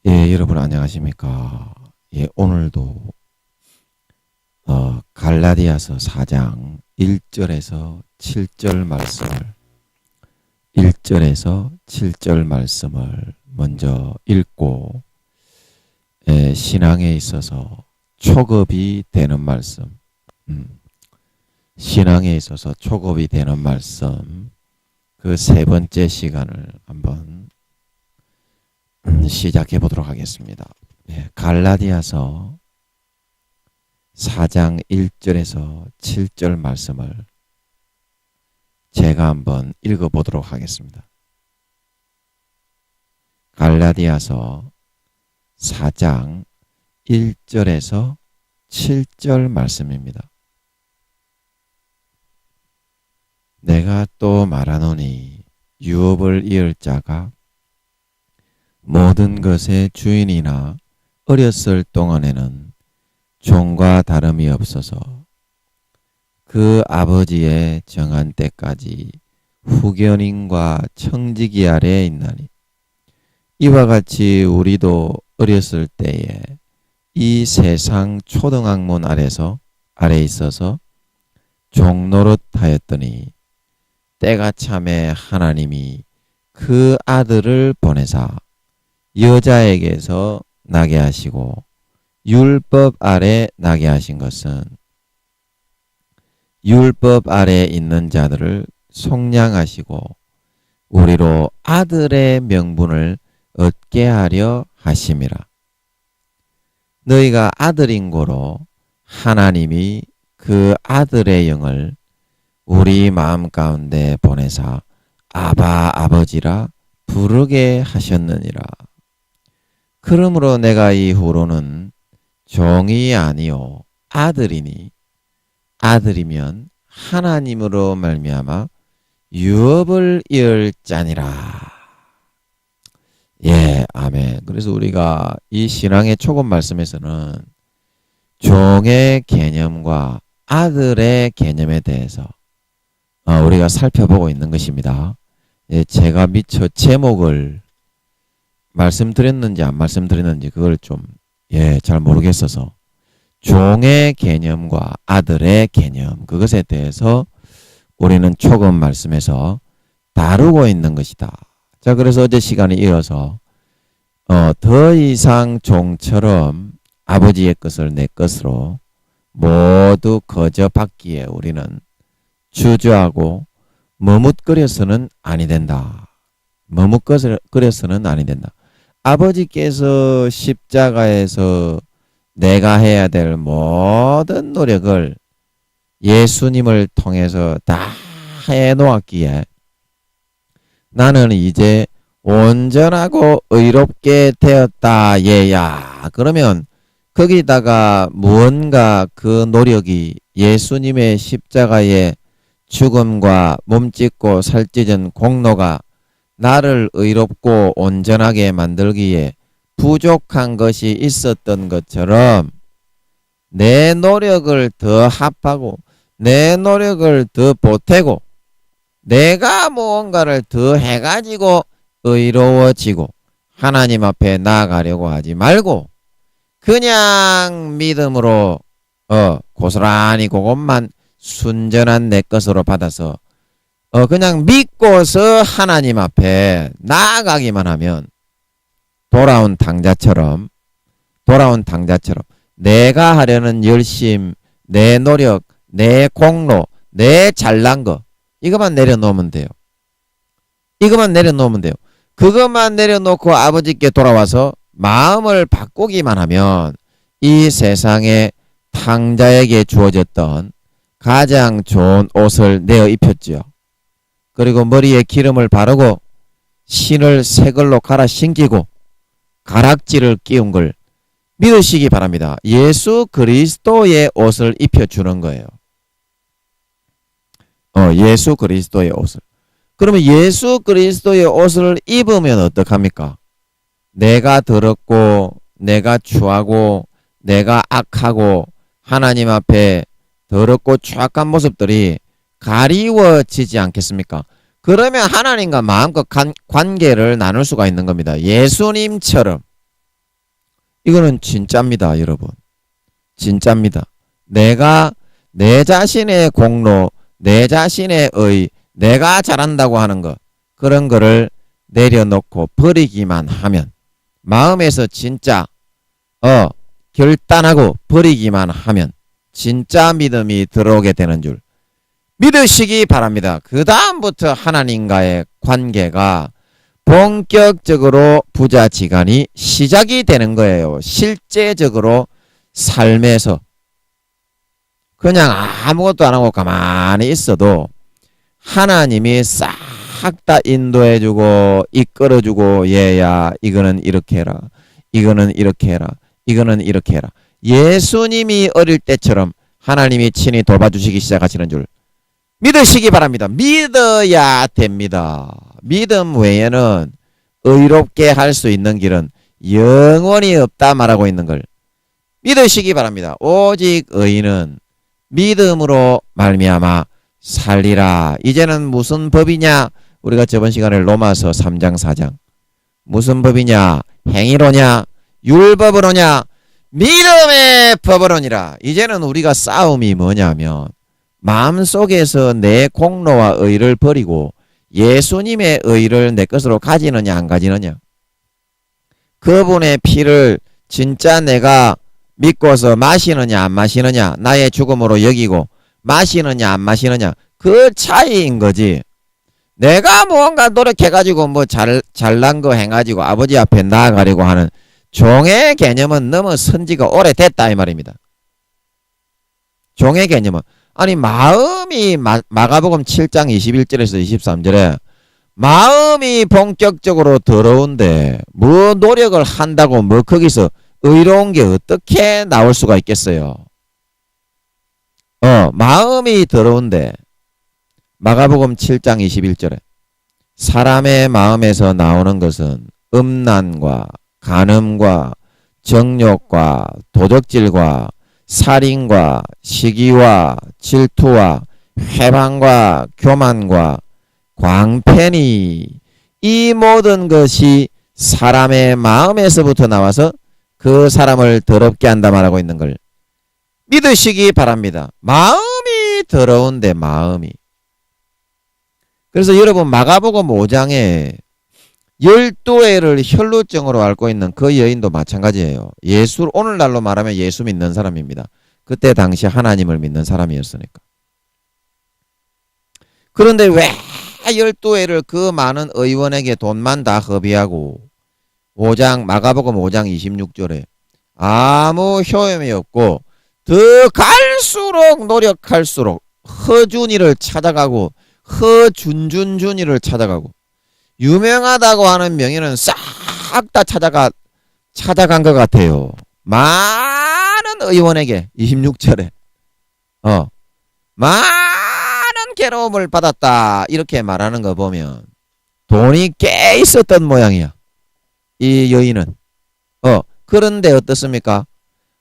예, 여러분 안녕하십니까? 예, 오늘도 갈라디아서 4장 1절에서 7절 말씀을 1절에서 7절 말씀을 먼저 읽고 신앙에 있어서 촉업이 되는 말씀, 신앙에 있어서 촉업이 되는 말씀 그 세 번째 시간을 한번 시작해 보도록 하겠습니다. 갈라디아서 4장 1절에서 7절 말씀을 제가 한번 읽어 보도록 하겠습니다. 갈라디아서 4장 1절에서 7절 말씀입니다. 내가 또 말하노니 유업을 이을 자가 모든 것의 주인이나 어렸을 동안에는 종과 다름이 없어서 그 아버지의 정한 때까지 후견인과 청지기 아래에 있나니 이와 같이 우리도 어렸을 때에 이 세상 초등학문 아래 있어서 종노릇 하였더니 때가 참에 하나님이 그 아들을 보내사 여자에게서 나게 하시고 율법 아래 나게 하신 것은 율법 아래 있는 자들을 속량하시고 우리로 아들의 명분을 얻게 하려 하심이라. 너희가 아들인 고로 하나님이 그 아들의 영을 우리 마음 가운데 보내사 아바 아버지라 부르게 하셨느니라. 그러므로 내가 이후로는 종이 아니요 아들이니 아들이면 하나님으로 말미암아 유업을 이을 자니라. 예, 아멘. 그래서 우리가 이 신앙의 초급 말씀에서는 종의 개념과 아들의 개념에 대해서 우리가 살펴보고 있는 것입니다. 예, 제가 미처 제목을 말씀드렸는지 안 말씀드렸는지 그걸 좀 잘 모르겠어서 종의 개념과 아들의 개념 그것에 대해서 우리는 초급 말씀에서 다루고 있는 것이다. 자, 그래서 어제 시간에 이어서 더 이상 종처럼 아버지의 것을 내 것으로 모두 거저 받기에 우리는 주저하고 머뭇거려서는 아니 된다. 머뭇거려서는 아니 된다. 아버지께서 십자가에서 내가 해야 될 모든 노력을 예수님을 통해서 다 해놓았기에 나는 이제 온전하고 의롭게 되었다. 얘야. 그러면 거기다가 무언가 그 노력이 예수님의 십자가의 죽음과 몸찢고 살찢은 공로가 나를 의롭고 온전하게 만들기에 부족한 것이 있었던 것처럼 내 노력을 더 합하고 내 노력을 더 보태고 내가 무언가를 더 해가지고 의로워지고 하나님 앞에 나아가려고 하지 말고 그냥 믿음으로 고스란히 그것만 순전한 내 것으로 받아서 그냥 믿고서 하나님 앞에 나아가기만 하면 돌아온 당자처럼 내가 하려는 열심, 내 노력, 내 공로, 내 잘난 거 이것만 내려놓으면 돼요. 그것만 내려놓고 아버지께 돌아와서 마음을 바꾸기만 하면 이 세상에 탕자에게 주어졌던 가장 좋은 옷을 내어 입혔죠. 그리고 머리에 기름을 바르고 신을 새 걸로 갈아 신기고 가락지를 끼운 걸 믿으시기 바랍니다. 예수 그리스도의 옷을 입혀주는 거예요. 예수 그리스도의 옷을. 그러면 예수 그리스도의 옷을 입으면 어떡합니까? 내가 더럽고 내가 추하고 내가 악하고 하나님 앞에 더럽고 추악한 모습들이 가리워지지 않겠습니까? 그러면 하나님과 마음껏 관계를 나눌 수가 있는 겁니다. 예수님처럼 이거는 진짜입니다, 여러분. 진짜입니다. 내가 내 자신의 공로, 내 자신의 의, 내가 잘한다고 하는 것, 그런 거를 내려놓고 버리기만 하면, 마음에서 진짜 결단하고 버리기만 하면 진짜 믿음이 들어오게 되는 줄 믿으시기 바랍니다. 그 다음부터 하나님과의 관계가 본격적으로 부자지간이 시작이 되는 거예요. 실제적으로 삶에서 그냥 아무것도 안 하고 가만히 있어도 하나님이 싹 다 인도해주고 이끌어주고, 얘야 이거는 이렇게 해라, 이거는 이렇게 해라, 이거는 이렇게 해라. 예수님이 어릴 때처럼 하나님이 친히 돌봐주시기 시작하시는 줄 믿으시기 바랍니다. 믿어야 됩니다. 믿음 외에는 의롭게 할 수 있는 길은 영원히 없다 말하고 있는 걸 믿으시기 바랍니다. 오직 의인은 믿음으로 말미암아 살리라. 이제는 무슨 법이냐? 우리가 저번 시간에 로마서 3장 4장 무슨 법이냐? 행위로냐? 율법으로냐? 믿음의 법으로니라. 이제는 우리가 싸움이 뭐냐면 마음속에서 내 공로와 의를 버리고 예수님의 의를 내 것으로 가지느냐 안 가지느냐. 그분의 피를 진짜 내가 믿고서 마시느냐 안 마시느냐, 나의 죽음으로 여기고 마시느냐 안 마시느냐, 그 차이인 거지. 내가 뭔가 노력해가지고 뭐 잘난 거 해가지고 아버지 앞에 나아가려고 하는 종의 개념은 너무 선지가 오래됐다 이 말입니다. 종의 개념은 아니 마음이 마가복음 7장 21절에서 23절에 마음이 본격적으로 더러운데 뭐 노력을 한다고 뭐 거기서 의로운 게 어떻게 나올 수가 있겠어요. 마음이 더러운데 마가복음 7장 21절에 사람의 마음에서 나오는 것은 음란과 간음과 정욕과 도적질과 살인과 시기와 질투와 회방과 교만과 광팬이, 이 모든 것이 사람의 마음에서부터 나와서 그 사람을 더럽게 한다 말하고 있는 걸 믿으시기 바랍니다. 마음이 더러운데 마음이. 그래서 여러분 마가복음 5장에 12애를 혈루증으로 앓고 있는 그 여인도 마찬가지예요. 오늘날로 말하면 예수 믿는 사람입니다. 그때 당시 하나님을 믿는 사람이었으니까. 그런데 왜 12애를 그 많은 의원에게 돈만 다 허비하고 마가복음 5장 26절에 아무 효험이 없고 더 갈수록 노력할수록 허준이를 찾아가고 허준준준이를 찾아가고 유명하다고 하는 명예는 싹 다 찾아간 것 같아요. 많은 의원에게 26절에 많은 괴로움을 받았다 이렇게 말하는 거 보면 돈이 꽤 있었던 모양이야. 이 여인은. 그런데 어떻습니까?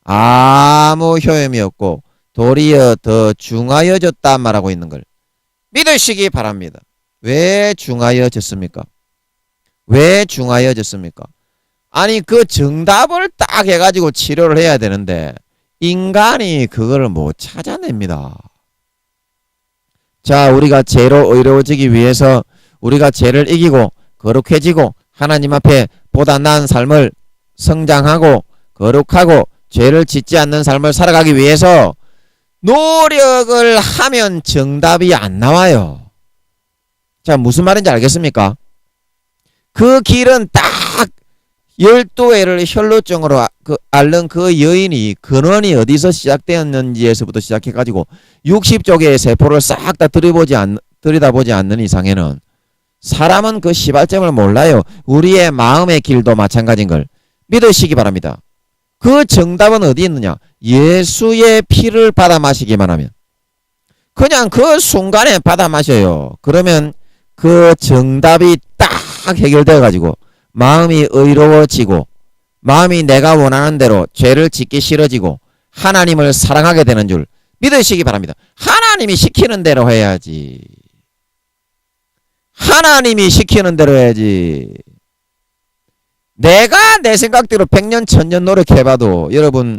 아무 효험이 없고 도리어 더 중하여졌다 말하고 있는 걸 믿으시기 바랍니다. 왜 중하여졌습니까? 왜 중하여졌습니까? 아니 그 정답을 딱 해가지고 치료를 해야 되는데 인간이 그걸 못 찾아냅니다. 자, 우리가 죄로 의로워지기 위해서 우리가 죄를 이기고 거룩해지고 하나님 앞에 보다 나은 삶을 성장하고 거룩하고 죄를 짓지 않는 삶을 살아가기 위해서 노력을 하면 정답이 안 나와요. 자, 무슨 말인지 알겠습니까? 그 길은 딱 12애를 혈루증으로 앓는 그 여인이 근원이 어디서 시작되었는지에서부터 시작해가지고 60쪽의 세포를 싹 다 들여다보지 않는 이상에는 사람은 그 시발점을 몰라요. 우리의 마음의 길도 마찬가지인 걸 믿으시기 바랍니다. 그 정답은 어디 있느냐? 예수의 피를 받아 마시기만 하면 그냥 그 순간에 받아 마셔요. 그러면 그 정답이 딱 해결되어 가지고 마음이 의로워지고 마음이 내가 원하는 대로 죄를 짓기 싫어지고 하나님을 사랑하게 되는 줄 믿으시기 바랍니다. 하나님이 시키는 대로 해야지. 하나님이 시키는 대로 해야지. 내가 내 생각대로 100년, 1000년 노력해봐도 여러분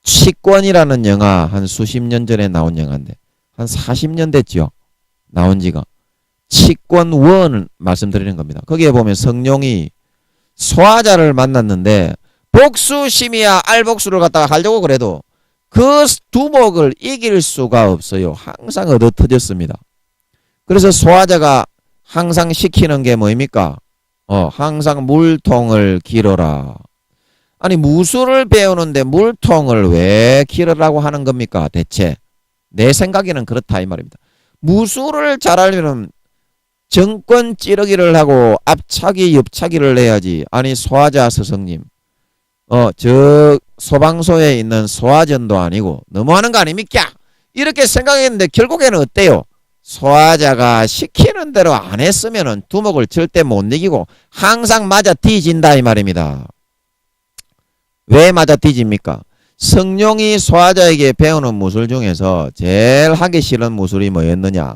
취권이라는 영화 한 수십 년 전에 나온 영화인데 한 40년 됐죠. 나온 지가. 취권 원을 말씀드리는 겁니다. 거기에 보면 성룡이 소화자를 만났는데 복수심이야 알복수를 갖다가 하려고 그래도 그 두목을 이길 수가 없어요. 항상 얻어터졌습니다. 그래서 소화자가 항상 시키는 게 뭐입니까? 항상 물통을 길어라. 아니 무술을 배우는데 물통을 왜 길으라고 하는 겁니까? 대체 내 생각에는 그렇다 이 말입니다. 무술을 잘하려면 정권 찌르기를 하고 앞차기 옆차기를 해야지. 아니 소화자 스승님 저 소방소에 있는 소화전도 아니고 너무하는 거 아닙니까? 이렇게 생각했는데 결국에는 어때요? 소화자가 시키는 대로 안 했으면 두목을 절대 못 이기고 항상 맞아 뒤진다 이 말입니다. 왜 맞아 뒤집니까? 성룡이 소화자에게 배우는 무술 중에서 제일 하기 싫은 무술이 뭐였느냐?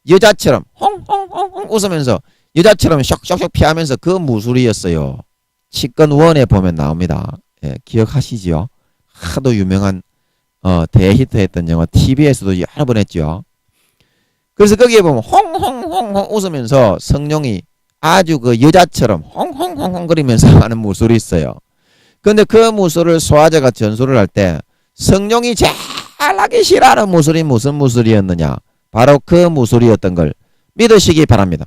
여자처럼 홍홍홍홍 웃으면서 여자처럼 쇽쇽쇽 피하면서 그 무술이었어요. 치권 원에 보면 나옵니다. 예, 기억하시죠? 하도 유명한 대히트했던 영화 TV에서도 여러 번 했죠. 그래서 거기에 보면 홍홍홍홍 웃으면서 성룡이 아주 그 여자처럼 홍홍홍홍 거리면서 하는 무술이 있어요. 근데 그 무술을 소화자가 전술을 할 때 성룡이 제일 하기 싫어하는 무술이 무슨 무술이었느냐? 바로 그 무술이었던 걸 믿으시기 바랍니다.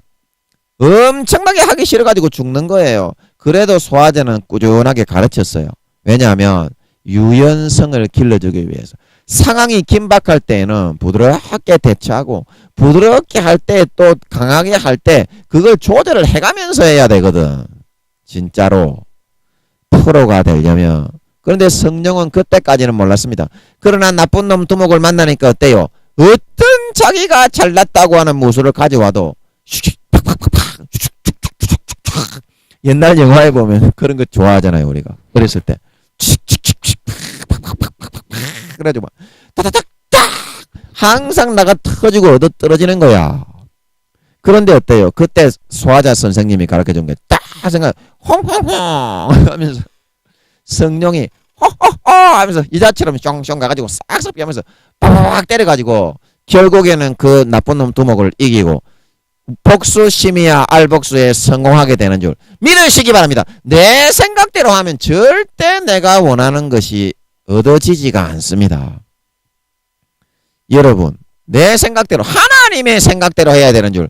엄청나게 하기 싫어가지고 죽는 거예요. 그래도 소화자는 꾸준하게 가르쳤어요. 왜냐하면 유연성을 길러주기 위해서. 상황이 긴박할 때에는 부드럽게 대처하고 부드럽게 할 때 또 강하게 할 때 그걸 조절을 해가면서 해야 되거든. 진짜로 프로가 되려면. 그런데 성룡은 그때까지는 몰랐습니다. 그러나 나쁜 놈 두목을 만나니까 어때요? 어떤 자기가 잘났다고 하는 무술을 가져와도 옛날 영화에 보면 그런 거 좋아하잖아요. 우리가 어렸을 때 그래가지고 막 따다닥 항상 나가 터지고 얻어 떨어지는 거야. 그런데 어때요? 그때 소화자 선생님이 가르쳐준 게 딱 생각 홍홍홍 하면서 성룡이 호호호 하면서 이자처럼 숑숑 가가지고 싹싹 피하면서 빡 때려가지고 결국에는 그 나쁜 놈 두목을 이기고 복수심이야 알복수에 성공하게 되는 줄 믿으시기 바랍니다. 내 생각대로 하면 절대 내가 원하는 것이 얻어지지가 않습니다. 여러분 내 생각대로 하나님의 생각대로 해야 되는 줄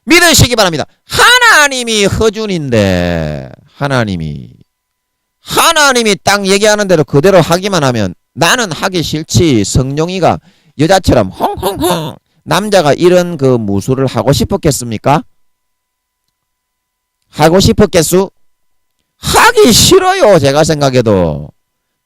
믿으시기 바랍니다. 하나님이 허준인데 하나님이 딱 얘기하는 대로 그대로 하기만 하면 나는 하기 싫지. 성룡이가 여자처럼 홍홍홍 남자가 이런 그 무술을 하고 싶었겠습니까? 하고 싶었겠수? 하기 싫어요. 제가 생각해도.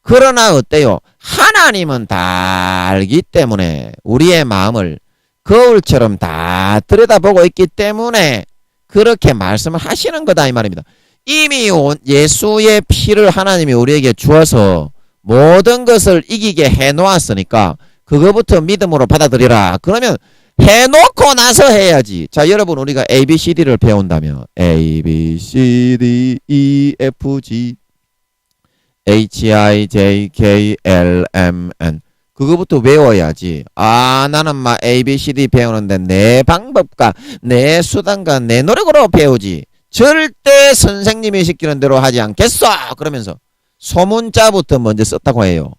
그러나 어때요? 하나님은 다 알기 때문에 우리의 마음을 거울처럼 다 들여다보고 있기 때문에 그렇게 말씀을 하시는 거다 이 말입니다. 이미 예수의 피를 하나님이 우리에게 주어서 모든 것을 이기게 해놓았으니까 그거부터 믿음으로 받아들이라. 그러면 해놓고 나서 해야지. 자 여러분 우리가 ABCD를 배운다면 A, B, C, D, E, F, G, H, I, J, K, L, M, N 그거부터 외워야지. 아 나는 막 ABCD 배우는데 내 방법과 내 수단과 내 노력으로 배우지. 절대 선생님이 시키는 대로 하지 않겠어. 그러면서 소문자부터 먼저 썼다고 해요.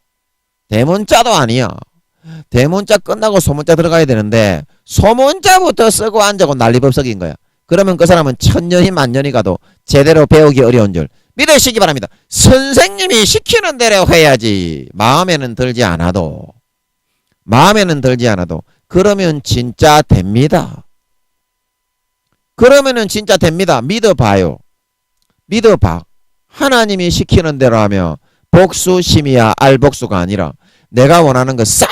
대문자도 아니야. 대문자 끝나고 소문자 들어가야 되는데 소문자부터 쓰고 앉아고 난리법석인 거야. 그러면 그 사람은 천년이 만년이 가도 제대로 배우기 어려운 줄 믿으시기 바랍니다. 선생님이 시키는 대로 해야지. 마음에는 들지 않아도 그러면 진짜 됩니다. 그러면은 진짜 됩니다. 믿어봐요. 믿어봐. 하나님이 시키는 대로 하며 복수심이야 알복수가 아니라 내가 원하는 거 싹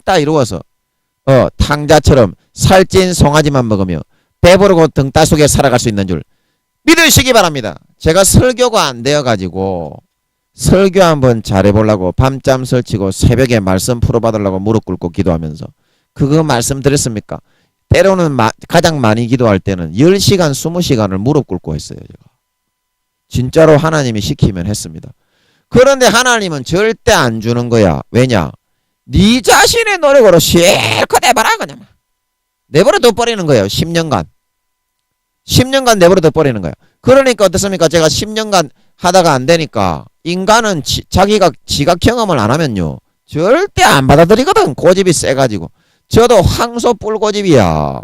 다 이루어서 탕자처럼 살찐 송아지만 먹으며 배부르고 등 따속에 살아갈 수 있는 줄 믿으시기 바랍니다. 제가 설교가 안 되어가지고 설교 한번 잘해보려고 밤잠 설치고 새벽에 말씀 풀어받으려고 무릎 꿇고 기도하면서 그거 말씀드렸습니까? 때로는 가장 많이 기도할 때는 10시간 20시간을 무릎 꿇고 했어요. 진짜로 하나님이 시키면 했습니다. 그런데 하나님은 절대 안 주는 거야. 왜냐? 네 자신의 노력으로 실컷 해봐라 그냥. 내버려 둬버리는 거예요. 10년간. 10년간 내버려 둬버리는 거예요. 그러니까 어떻습니까? 제가 10년간 하다가 안 되니까 인간은 자기가 지각 경험을 안 하면요. 절대 안 받아들이거든. 고집이 세가지고. 저도 황소 뿔고집이야.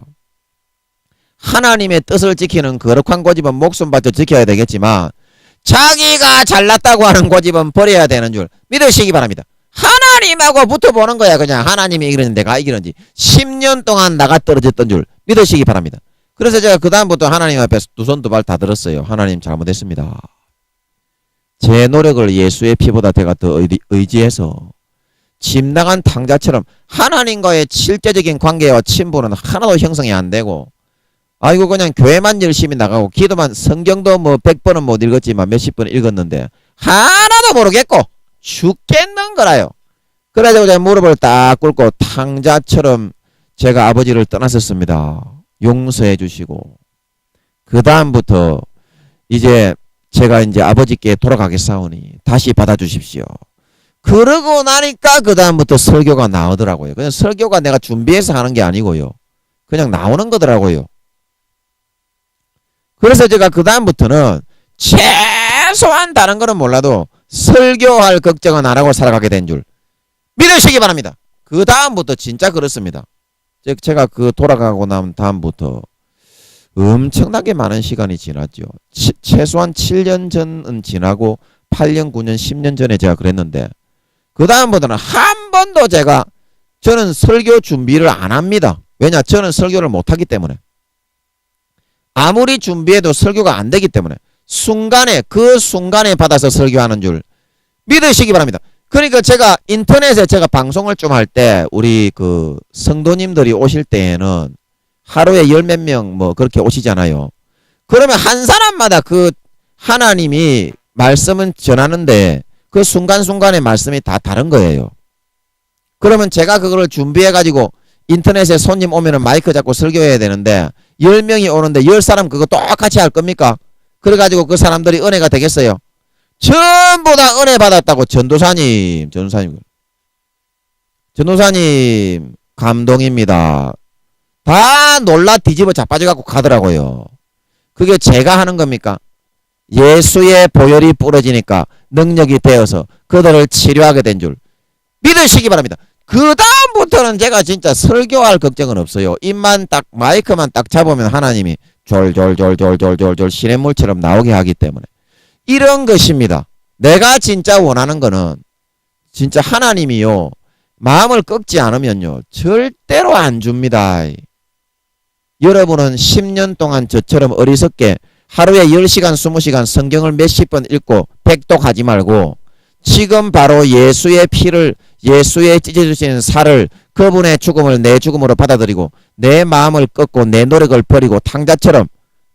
하나님의 뜻을 지키는 거룩한 고집은 목숨 바쳐 지켜야 되겠지만 자기가 잘났다고 하는 고집은 버려야 되는 줄 믿으시기 바랍니다. 하나님하고 붙어보는 거야. 그냥 하나님이 이기는데 내가 이기는지 10년 동안 나가 떨어졌던 줄 믿으시기 바랍니다. 그래서 제가 그 다음부터 하나님 앞에서 두 손 두 발 다 들었어요. 하나님 잘못했습니다. 제 노력을 예수의 피보다 제가 더 의지해서 집 나간 탕자처럼 하나님과의 실제적인 관계와 친분은 하나도 형성이 안 되고 아이고 그냥 교회만 열심히 나가고 기도만 성경도 뭐 100번은 못 읽었지만 몇십 번 읽었는데 하나도 모르겠고 죽겠는 거라요. 그래가지고 제가 무릎을 딱 꿇고 탕자처럼 제가 아버지를 떠났었습니다. 용서해 주시고 그 다음부터 이제 제가 이제 아버지께 돌아가겠사오니 다시 받아주십시오. 그러고 나니까 그 다음부터 설교가 나오더라고요. 그냥 설교가 내가 준비해서 하는 게 아니고요. 그냥 나오는 거더라고요. 그래서 제가 그 다음부터는 최소한 다른 거는 몰라도 설교할 걱정은 안 하고 살아가게 된 줄 믿으시기 바랍니다. 그 다음부터 진짜 그렇습니다. 제가 그 돌아가고 난 다음부터 엄청나게 많은 시간이 지났죠. 최소한 7년 전은 지나고 8년, 9년, 10년 전에 제가 그랬는데 그 다음부터는 한 번도 저는 설교 준비를 안 합니다. 왜냐? 저는 설교를 못하기 때문에. 아무리 준비해도 설교가 안 되기 때문에 그 순간에 받아서 설교하는 줄 믿으시기 바랍니다. 그러니까 제가 인터넷에 제가 방송을 좀 할 때 우리 그 성도님들이 오실 때에는 하루에 열 몇 명 뭐 그렇게 오시잖아요. 그러면 한 사람마다 그 하나님이 말씀은 전하는데 그 순간순간의 말씀이 다 다른 거예요. 그러면 제가 그거를 준비해가지고 인터넷에 손님 오면은 마이크 잡고 설교해야 되는데 10명이 오는데 10사람 그거 똑같이 할 겁니까? 그래가지고 그 사람들이 은혜가 되겠어요? 전부 다 은혜 받았다고 전도사님 감동입니다. 다 놀라 뒤집어 자빠져갖고 가더라고요. 그게 제가 하는 겁니까? 예수의 보혈이 부러지니까 능력이 되어서 그들을 치료하게 된 줄 믿으시기 바랍니다. 그 다음부터는 제가 진짜 설교할 걱정은 없어요. 입만 딱 마이크만 딱 잡으면 하나님이 졸졸졸졸졸졸 시냇물처럼 나오게 하기 때문에 이런 것입니다. 내가 진짜 원하는 거는 진짜 하나님이요 마음을 꺾지 않으면요 절대로 안 줍니다. 여러분은 10년 동안 저처럼 어리석게 하루에 10시간 20시간 성경을 몇십 번 읽고 백독하지 말고 지금 바로 예수의 피를 예수의 찢어주신 살을 그분의 죽음을 내 죽음으로 받아들이고 내 마음을 꺾고 내 노력을 버리고 탕자처럼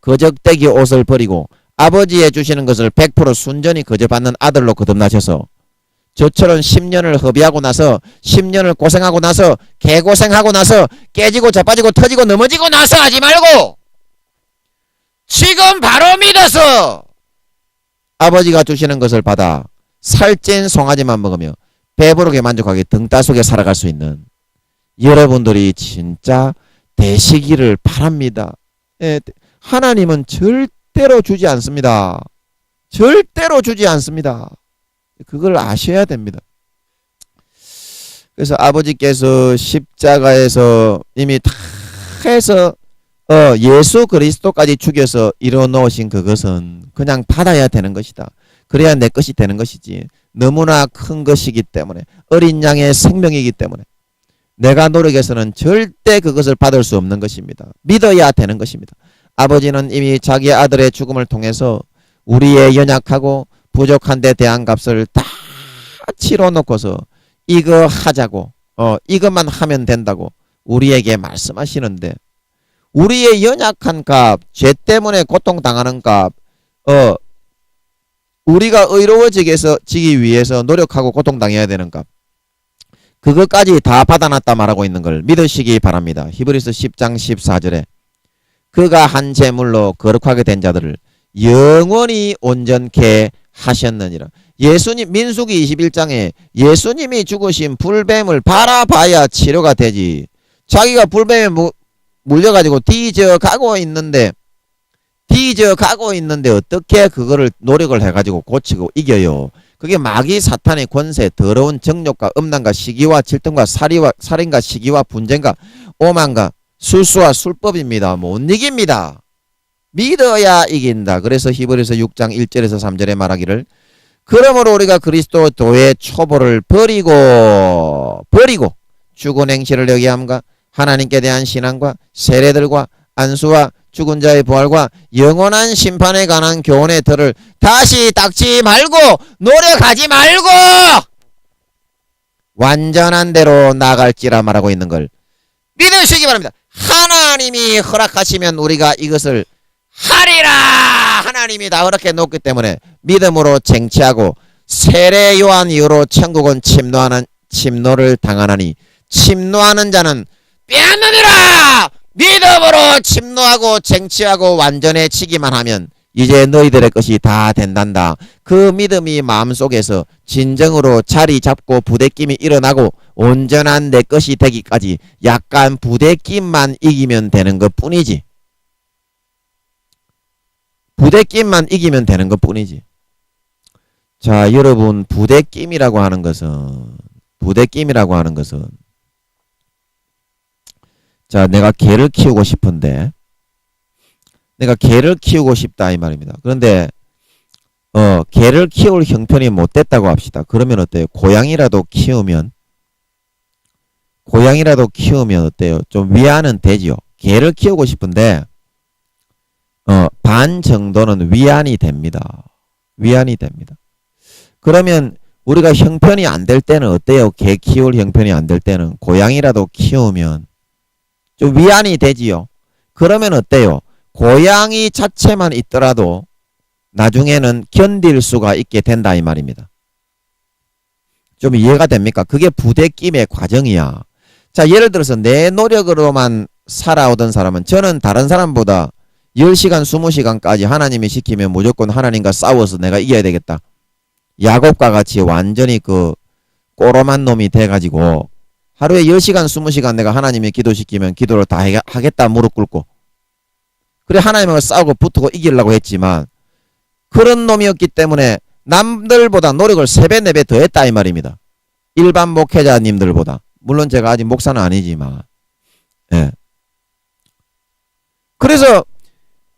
거적대기 옷을 버리고 아버지의 주시는 것을 100% 순전히 거저받는 아들로 거듭나셔서 저처럼 10년을 허비하고 나서 10년을 고생하고 나서 개고생하고 나서 깨지고 자빠지고 터지고 넘어지고 나서 하지 말고 지금 바로 믿어서 아버지가 주시는 것을 받아 살찐 송아지만 먹으며 배부르게 만족하게 등 따속에 살아갈 수 있는 여러분들이 진짜 되시기를 바랍니다. 예, 하나님은 절대로 주지 않습니다. 절대로 주지 않습니다. 그걸 아셔야 됩니다. 그래서 아버지께서 십자가에서 이미 다 해서 예수 그리스도까지 죽여서 이뤄놓으신 그것은 그냥 받아야 되는 것이다. 그래야 내 것이 되는 것이지. 너무나 큰 것이기 때문에 어린 양의 생명이기 때문에 내가 노력해서는 절대 그것을 받을 수 없는 것입니다. 믿어야 되는 것입니다. 아버지는 이미 자기 아들의 죽음을 통해서 우리의 연약하고 부족한 데 대한 값을 다 치러놓고서 이거 하자고 이것만 하면 된다고 우리에게 말씀하시는데 우리의 연약한 값, 죄 때문에 고통당하는 값, 우리가 의로워지기 위해서 노력하고 고통당해야 되는 값, 그것까지 다 받아놨다 말하고 있는 걸 믿으시기 바랍니다. 히브리서 10장 14절에 그가 한 제물로 거룩하게 된 자들을 영원히 온전케 하셨느니라. 예수님 민수기 21장에 예수님이 죽으신 불뱀을 바라봐야 치료가 되지. 자기가 불뱀에 물려가지고 뒤져가고 있는데 어떻게 그거를 노력을 해가지고 고치고 이겨요. 그게 마귀 사탄의 권세, 더러운 정욕과 음란과 시기와 질투와 살인과 시기와 분쟁과 오만과 술수와 술법입니다. 못 이깁니다. 믿어야 이긴다. 그래서 히브리서 6장 1절에서 3절에 말하기를 그러므로 우리가 그리스도의 초보를 버리고 죽은 행실을 여기함과 하나님께 대한 신앙과 세례들과 안수와 죽은 자의 부활과 영원한 심판에 관한 교훈의 틀을 다시 닦지 말고 노력하지 말고 완전한 대로 나갈지라 말하고 있는 걸 믿으시기 바랍니다. 하나님이 허락하시면 우리가 이것을 하리라. 하나님이 다 허락해 놓기 때문에 믿음으로 쟁취하고 세례 요한 이후로 천국은 침노를 당하나니 침노하는 자는 빼앗느니라. 믿음으로 침노하고 쟁취하고 완전해지기만 하면 이제 너희들의 것이 다 된단다. 그 믿음이 마음속에서 진정으로 자리 잡고 부대낌이 일어나고 온전한 내 것이 되기까지 약간 부대낌만 이기면 되는 것 뿐이지. 부대낌만 이기면 되는 것 뿐이지. 자, 여러분, 부대낌이라고 하는 것은 자, 내가 개를 키우고 싶은데 내가 개를 키우고 싶다 이 말입니다. 그런데 개를 키울 형편이 못 됐다고 합시다. 그러면 어때요? 고양이라도 키우면 어때요? 좀 위안은 되지요. 개를 키우고 싶은데 반 정도는 위안이 됩니다. 그러면 우리가 형편이 안 될 때는 어때요? 개 키울 형편이 안 될 때는 고양이라도 키우면 좀 위안이 되지요. 그러면 어때요? 고양이 자체만 있더라도 나중에는 견딜 수가 있게 된다 이 말입니다. 좀 이해가 됩니까? 그게 부대낌의 과정이야. 자, 예를 들어서 내 노력으로만 살아오던 사람은 저는 다른 사람보다 10시간 20시간까지 하나님이 시키면 무조건 하나님과 싸워서 내가 이겨야 되겠다. 야곱과 같이 완전히 그 꼬롬한 놈이 돼가지고 하루에 10시간 20시간 내가 하나님이 기도시키면 기도를 다 하겠다 무릎 꿇고 그래 하나님하고 싸우고 붙고 이기려고 했지만 그런 놈이었기 때문에 남들보다 노력을 3배 4배 더 했다 이 말입니다. 일반 목회자님들보다. 물론 제가 아직 목사는 아니지만 예. 그래서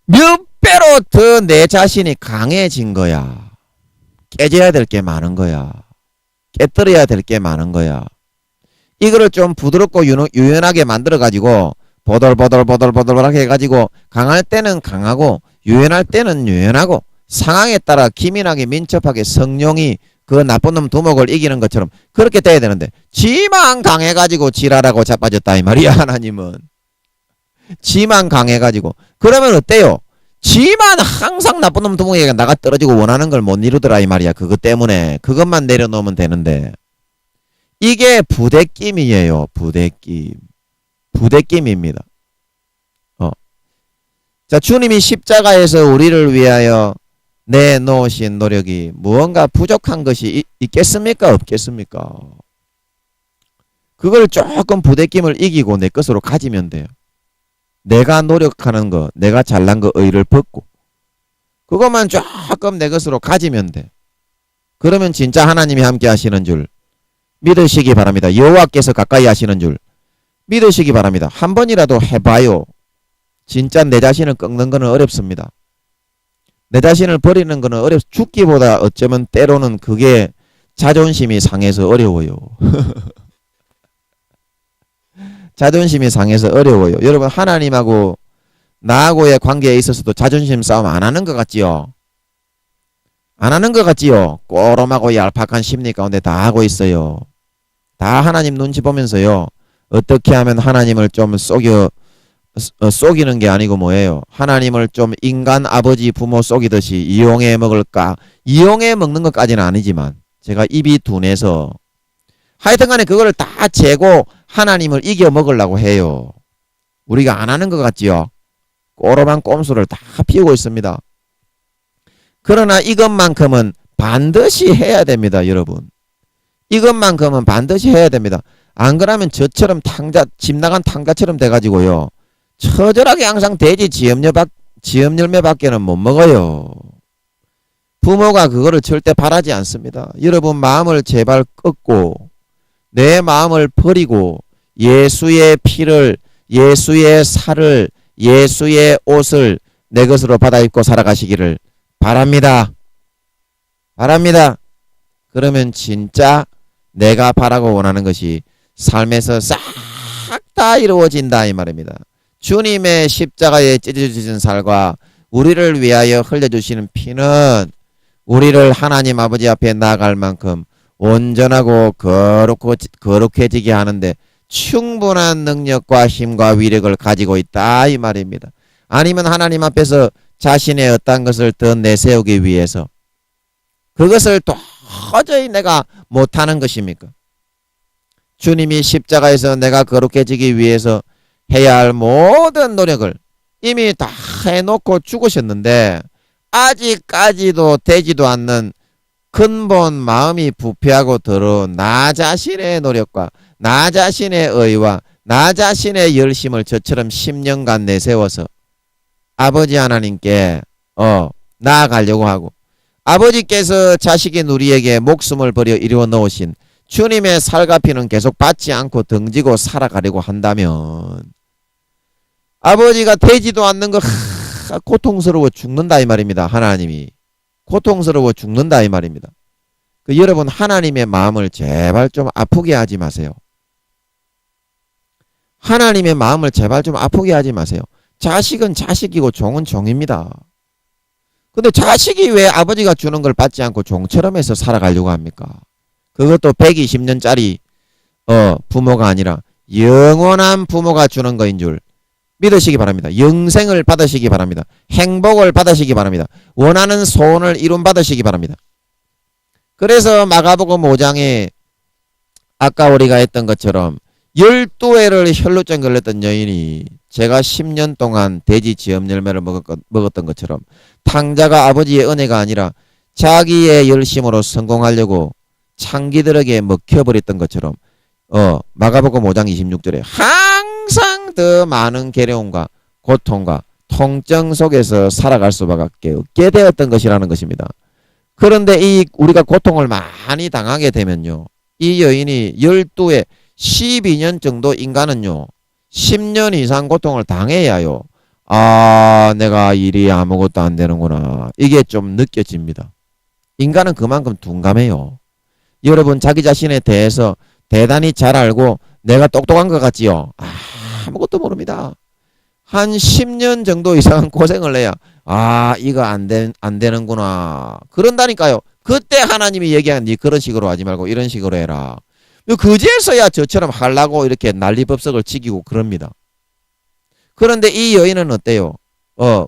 몇 배로 더 내 자신이 강해진 거야. 깨져야 될 게 많은 거야. 깨뜨려야 될 게 많은 거야. 이거를 좀 부드럽고 유연하게 만들어가지고 보들보들하게 해가지고 강할 때는 강하고 유연할 때는 유연하고 상황에 따라 기민하게 민첩하게 성령이 그 나쁜 놈 두목을 이기는 것처럼 그렇게 돼야 되는데 지만 강해가지고 지랄하고 자빠졌다 이 말이야. 하나님은 지만 강해가지고 그러면 어때요? 지만 항상 나쁜 놈 두목에게 나가 떨어지고 원하는 걸 못 이루더라 이 말이야. 그것 때문에 그것만 내려놓으면 되는데 이게 부대낌이에요. 부대낌입니다. 자, 주님이 십자가에서 우리를 위하여 내놓으신 노력이 무언가 부족한 것이 있겠습니까? 없겠습니까? 그걸 조금 부대낌을 이기고 내 것으로 가지면 돼요. 내가 노력하는 거, 내가 잘난 거 의를 벗고 그것만 조금 내 것으로 가지면 돼. 그러면 진짜 하나님이 함께 하시는 줄 믿으시기 바랍니다. 여호와께서 가까이 하시는 줄 믿으시기 바랍니다. 한 번이라도 해봐요. 진짜 내 자신을 꺾는 거는 어렵습니다. 내 자신을 버리는 거는 죽기보다 어쩌면 때로는 그게 자존심이 상해서 어려워요. 자존심이 상해서 어려워요. 여러분 하나님하고 나하고의 관계에 있어서도 자존심 싸움 안 하는 것 같지요? 안 하는 것 같지요? 꼬롬하고 얄팍한 심리 가운데 다 하고 있어요. 다 하나님 눈치 보면서요. 어떻게 하면 하나님을 좀 속이는 게 아니고 뭐예요? 하나님을 좀 인간 아버지 부모 속이듯이 이용해 먹을까? 이용해 먹는 것까지는 아니지만 제가 입이 둔해서 하여튼 간에 그거를 다 재고 하나님을 이겨 먹으려고 해요. 우리가 안 하는 것 같지요? 꼬롬한 꼼수를 다 피우고 있습니다. 그러나 이것만큼은 반드시 해야 됩니다, 여러분. 이것만큼은 반드시 해야 됩니다. 안 그러면 저처럼 집 나간 탕자처럼 돼가지고요. 처절하게 항상 돼지 지엽열매밖에는 못 먹어요. 부모가 그거를 절대 바라지 않습니다. 여러분 마음을 제발 꺾고 내 마음을 버리고 예수의 피를, 예수의 살을, 예수의 옷을 내 것으로 받아 입고 살아가시기를 바랍니다. 바랍니다. 그러면 진짜 내가 바라고 원하는 것이 삶에서 싹 다 이루어진다 이 말입니다. 주님의 십자가에 찢어주신 살과 우리를 위하여 흘려주시는 피는 우리를 하나님 아버지 앞에 나아갈 만큼 온전하고 거룩해지게 하는데 충분한 능력과 힘과 위력을 가지고 있다 이 말입니다. 아니면 하나님 앞에서 자신의 어떤 것을 더 내세우기 위해서 그것을 도저히 내가 못하는 것입니까? 주님이 십자가에서 내가 거룩해지기 위해서 해야 할 모든 노력을 이미 다 해놓고 죽으셨는데 아직까지도 되지도 않는 근본 마음이 부패하고 더러운 나 자신의 노력과 나 자신의 의와 나 자신의 열심을 저처럼 10년간 내세워서 아버지 하나님께 나아가려고 하고 아버지께서 자식인 우리에게 목숨을 버려 이루어 놓으신 주님의 살과 피는 계속 받지 않고 등지고 살아가려고 한다면 아버지가 되지도 않는 거 고통스러워 죽는다 이 말입니다. 하나님이 고통스러워 죽는다 이 말입니다. 여러분 하나님의 마음을 제발 좀 아프게 하지 마세요. 하나님의 마음을 제발 좀 아프게 하지 마세요. 자식은 자식이고 종은 종입니다. 근데 자식이 왜 아버지가 주는 걸 받지 않고 종처럼 해서 살아가려고 합니까? 그것도 120년짜리 부모가 아니라 영원한 부모가 주는 거인 줄 믿으시기 바랍니다. 영생을 받으시기 바랍니다. 행복을 받으시기 바랍니다. 원하는 소원을 이룬 받으시기 바랍니다. 그래서 마가복음 5장에 아까 우리가 했던 것처럼 12회를 혈루증 걸렸던 여인이 제가 10년 동안 돼지 지엽열매를 먹었던 것처럼 탕자가 아버지의 은혜가 아니라 자기의 열심으로 성공하려고 창기들에게 먹혀버렸던 것처럼 마가복음 5장 26절에 항상 더 많은 괴로움과 고통과 통증 속에서 살아갈 수밖에 없게 되었던 것이라는 것입니다. 그런데 우리가 고통을 많이 당하게 되면요. 이 여인이 12회 12년 정도 인간은요. 10년 이상 고통을 당해야요. 내가 일이 아무것도 안 되는구나. 이게 좀 느껴집니다. 인간은 그만큼 둔감해요. 여러분 자기 자신에 대해서 대단히 잘 알고 내가 똑똑한 것 같지요? 아무것도 모릅니다. 한 10년 정도 이상 고생을 해야 이거 안 되는구나. 그런다니까요. 그때 하나님이 얘기한 니 그런 식으로 하지 말고 이런 식으로 해라. 그제서야 저처럼 하려고 이렇게 난리법석을 지키고 그럽니다. 그런데 이 여인은 어때요?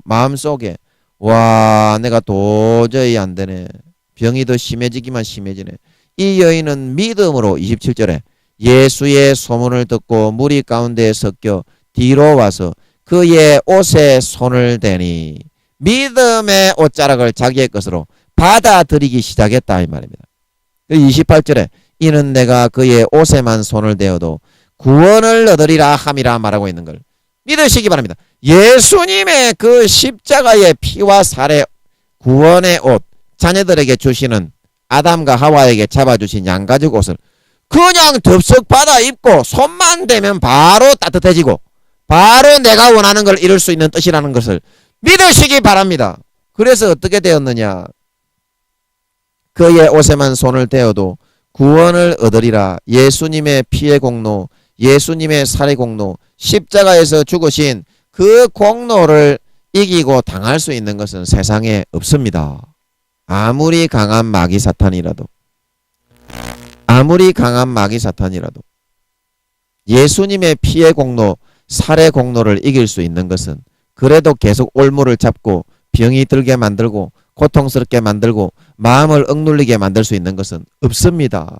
마음속에 내가 도저히 안 되네. 병이 더 심해지기만 심해지네. 이 여인은 믿음으로 27절에 예수의 소문을 듣고 무리 가운데에 섞여 뒤로 와서 그의 옷에 손을 대니 믿음의 옷자락을 자기의 것으로 받아들이기 시작했다 이 말입니다. 28절에 이는 내가 그의 옷에만 손을 대어도 구원을 얻으리라 함이라 말하고 있는 걸 믿으시기 바랍니다. 예수님의 그 십자가의 피와 살의 구원의 옷, 자녀들에게 주시는 아담과 하와에게 잡아주신 양가죽 옷을 그냥 덥석 받아 입고 손만 대면 바로 따뜻해지고 바로 내가 원하는 걸 이룰 수 있는 뜻이라는 것을 믿으시기 바랍니다. 그래서 어떻게 되었느냐? 그의 옷에만 손을 대어도 구원을 얻으리라. 예수님의 피의 공로, 예수님의 살의 공로, 십자가에서 죽으신 그 공로를 이기고 당할 수 있는 것은 세상에 없습니다. 아무리 강한 마귀 사탄이라도 예수님의 피의 공로, 살의 공로를 이길 수 있는 것은 그래도 계속 올무를 잡고 병이 들게 만들고 고통스럽게 만들고 마음을 억눌리게 만들 수 있는 것은 없습니다.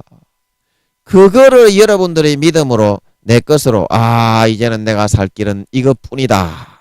그거를 여러분들의 믿음으로 내 것으로 이제는 내가 살 길은 이것뿐이다.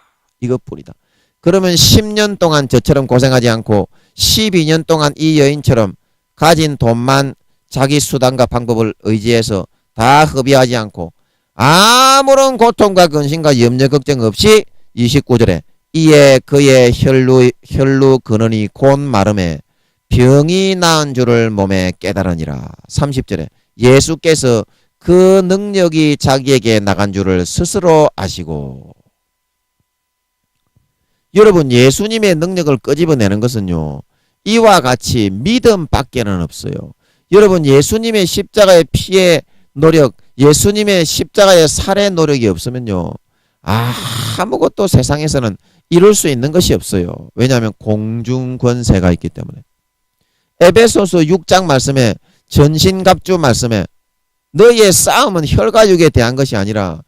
그러면 10년 동안 저처럼 고생하지 않고 12년 동안 이 여인처럼 가진 돈만 자기 수단과 방법을 의지해서 다 허비하지 않고 아무런 고통과 근심과 염려 걱정 없이 29절에 이에 그의 혈루 근원이 곧 마름에 병이 나은 줄을 몸에 깨달으니라. 30절에 예수께서 그 능력이 자기에게 나간 줄을 스스로 아시고. 여러분, 예수님의 능력을 끄집어내는 것은요, 이와 같이 믿음밖에는 없어요. 여러분, 예수님의 십자가의 피의 노력, 예수님의 십자가의 살의 노력이 없으면요, 아무것도 세상에서는 이룰 수 있는 것이 없어요. 왜냐하면 공중권세가 있기 때문에. 에베소서 6장 말씀에, 전신갑주 말씀에 너희의 싸움은 혈과 육에 대한 것이 아니라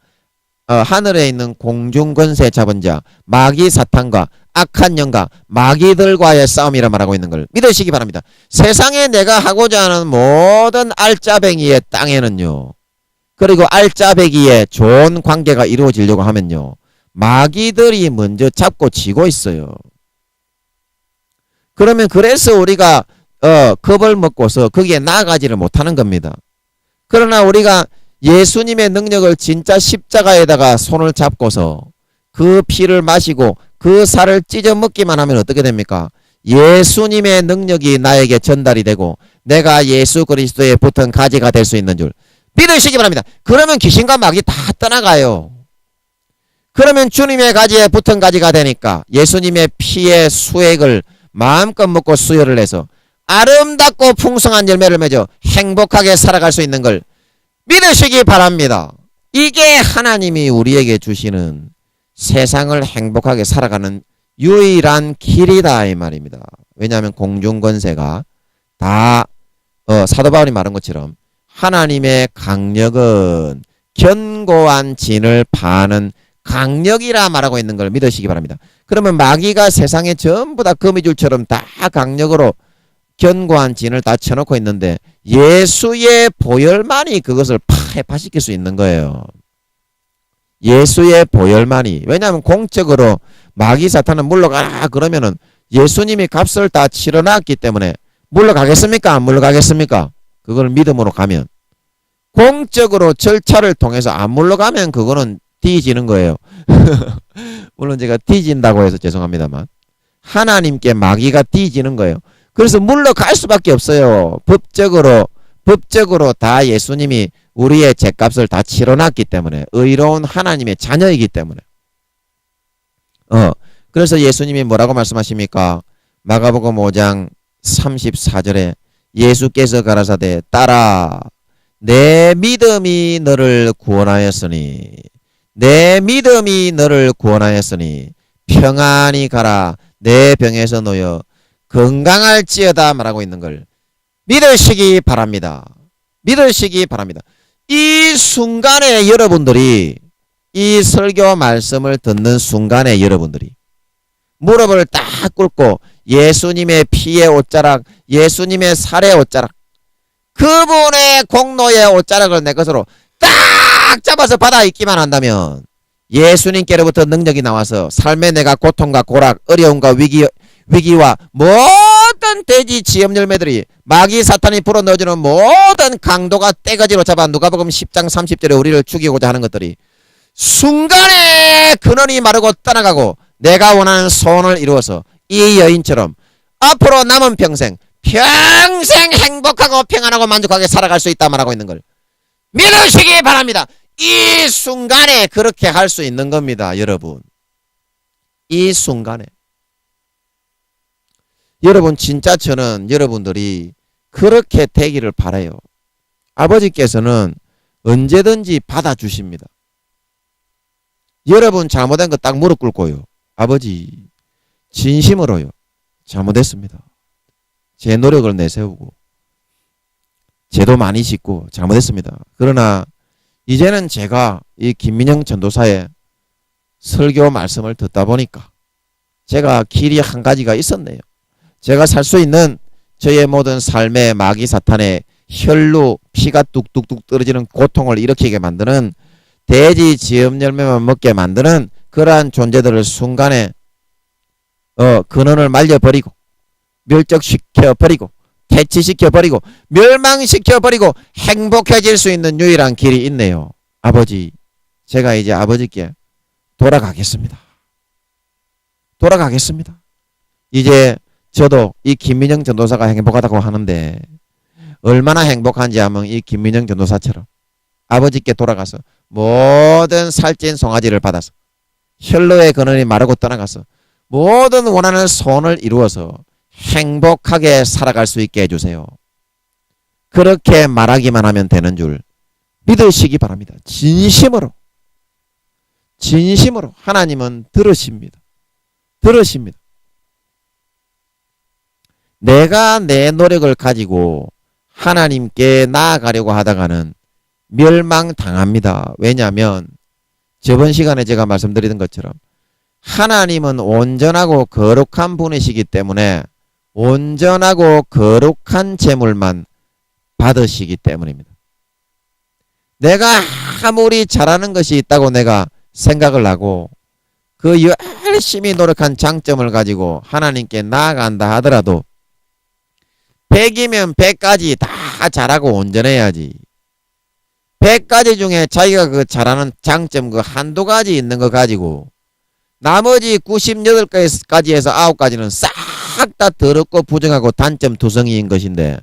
하늘에 있는 공중권세 잡은 자, 마귀 사탄과 악한 영과 마귀들과의 싸움이라 말하고 있는 걸 믿으시기 바랍니다. 세상에 내가 하고자 하는 모든 알짜배기의 땅에는요, 그리고 알짜배기의 좋은 관계가 이루어지려고 하면요, 마귀들이 먼저 잡고 지고 있어요. 그러면 그래서 우리가 겁을 먹고서 거기에 나아가지를 못하는 겁니다. 그러나 우리가 예수님의 능력을 진짜 십자가에다가 손을 잡고서 그 피를 마시고 그 살을 찢어 먹기만 하면 어떻게 됩니까? 예수님의 능력이 나에게 전달이 되고 내가 예수 그리스도에 붙은 가지가 될 수 있는 줄 믿으시기 바랍니다. 그러면 귀신과 마귀 다 떠나가요. 그러면 주님의 가지에 붙은 가지가 되니까 예수님의 피의 수액을 마음껏 먹고 수혈을 해서 아름답고 풍성한 열매를 맺어 행복하게 살아갈 수 있는 걸 믿으시기 바랍니다. 이게 하나님이 우리에게 주시는 세상을 행복하게 살아가는 유일한 길이다 이 말입니다. 왜냐하면 공중권세가 다 사도 바울이 말한 것처럼 하나님의 강력은 견고한 진을 파는 강력이라 말하고 있는 걸 믿으시기 바랍니다. 그러면 마귀가 세상에 전부 다 거미줄처럼 다 강력으로 견고한 진을 다 쳐놓고 있는데 예수의 보혈만이 그것을 파시킬 수 있는 거예요. 예수의 보혈만이. 왜냐하면 공적으로 마귀 사탄은 물러가라 그러면은 예수님이 값을 다 치러놨기 때문에 물러가겠습니까? 안 물러가겠습니까? 그걸 믿음으로 가면. 공적으로 절차를 통해서 안 물러가면 그거는 뒤지는 거예요. 물론 제가 뒤진다고 해서 죄송합니다만 하나님께 마귀가 뒤지는 거예요. 그래서 물러갈 수밖에 없어요. 법적으로 다 예수님이 우리의 죄값을 다 치러놨기 때문에 의로운 하나님의 자녀이기 때문에 그래서 예수님이 뭐라고 말씀하십니까? 마가복음 5장 34절에 예수께서 가라사대 딸아 내 믿음이 너를 구원하였으니 내 믿음이 너를 구원하였으니 평안히 가라 내 병에서 놓여 건강할지어다 말하고 있는 걸 믿으시기 바랍니다. 믿으시기 바랍니다. 이 순간에 여러분들이 이 설교 말씀을 듣는 순간에 여러분들이 무릎을 딱 꿇고 예수님의 피의 옷자락 예수님의 살의 옷자락 그분의 공로의 옷자락을 내 것으로 딱 잡아서 받아 입기만 한다면 예수님께로부터 능력이 나와서 삶의 내가 고통과 고락 어려움과 위기와 모든 돼지 지엄 열매들이 마귀 사탄이 불어넣어주는 모든 강도가 떼가지로 잡아 누가복음 10장 30절에 우리를 죽이고자 하는 것들이 순간에 근원이 마르고 떠나가고 내가 원하는 소원을 이루어서 이 여인처럼 앞으로 남은 평생 행복하고 평안하고 만족하게 살아갈 수 있다 말하고 있는 걸 믿으시기 바랍니다. 이 순간에 그렇게 할 수 있는 겁니다. 여러분 이 순간에 여러분 진짜 저는 여러분들이 그렇게 되기를 바라요. 아버지께서는 언제든지 받아주십니다. 여러분 잘못된 거 딱 무릎 꿇고요. 아버지 진심으로요. 잘못했습니다. 제 노력을 내세우고 죄도 많이 짓고 잘못했습니다. 그러나 이제는 제가 이 김민영 전도사의 설교 말씀을 듣다 보니까 제가 길이 한 가지가 있었네요. 제가 살 수 있는 저의 모든 삶의 마귀 사탄의 혈루 피가 뚝뚝뚝 떨어지는 고통을 일으키게 만드는 돼지 지엄 열매만 먹게 만드는 그러한 존재들을 순간에 근원을 말려버리고 멸족시켜버리고 퇴치시켜버리고 멸망시켜버리고 행복해질 수 있는 유일한 길이 있네요. 아버지, 제가 이제 아버지께 돌아가겠습니다. 돌아가겠습니다. 이제 저도 이 김민영 전도사가 행복하다고 하는데 얼마나 행복한지 하면 이 김민영 전도사처럼 아버지께 돌아가서 모든 살찐 송아지를 받아서 혈로의 근원이 마르고 떠나가서 모든 원하는 소원을 이루어서 행복하게 살아갈 수 있게 해주세요. 그렇게 말하기만 하면 되는 줄 믿으시기 바랍니다. 진심으로 하나님은 들으십니다. 들으십니다. 내가 내 노력을 가지고 하나님께 나아가려고 하다가는 멸망당합니다. 왜냐하면 저번 시간에 제가 말씀드리던 것처럼 하나님은 온전하고 거룩한 분이시기 때문에 온전하고 거룩한 제물만 받으시기 때문입니다. 내가 아무리 잘하는 것이 있다고 내가 생각을 하고 그 열심히 노력한 장점을 가지고 하나님께 나아간다 하더라도 100이면 100가지 다 잘하고 온전해야지. 100가지 중에 자기가 그 잘하는 장점 그 한두 가지 있는 거 가지고 나머지 98가지에서 9가지는 싹 다 더럽고 부정하고 단점 투성이인 것인데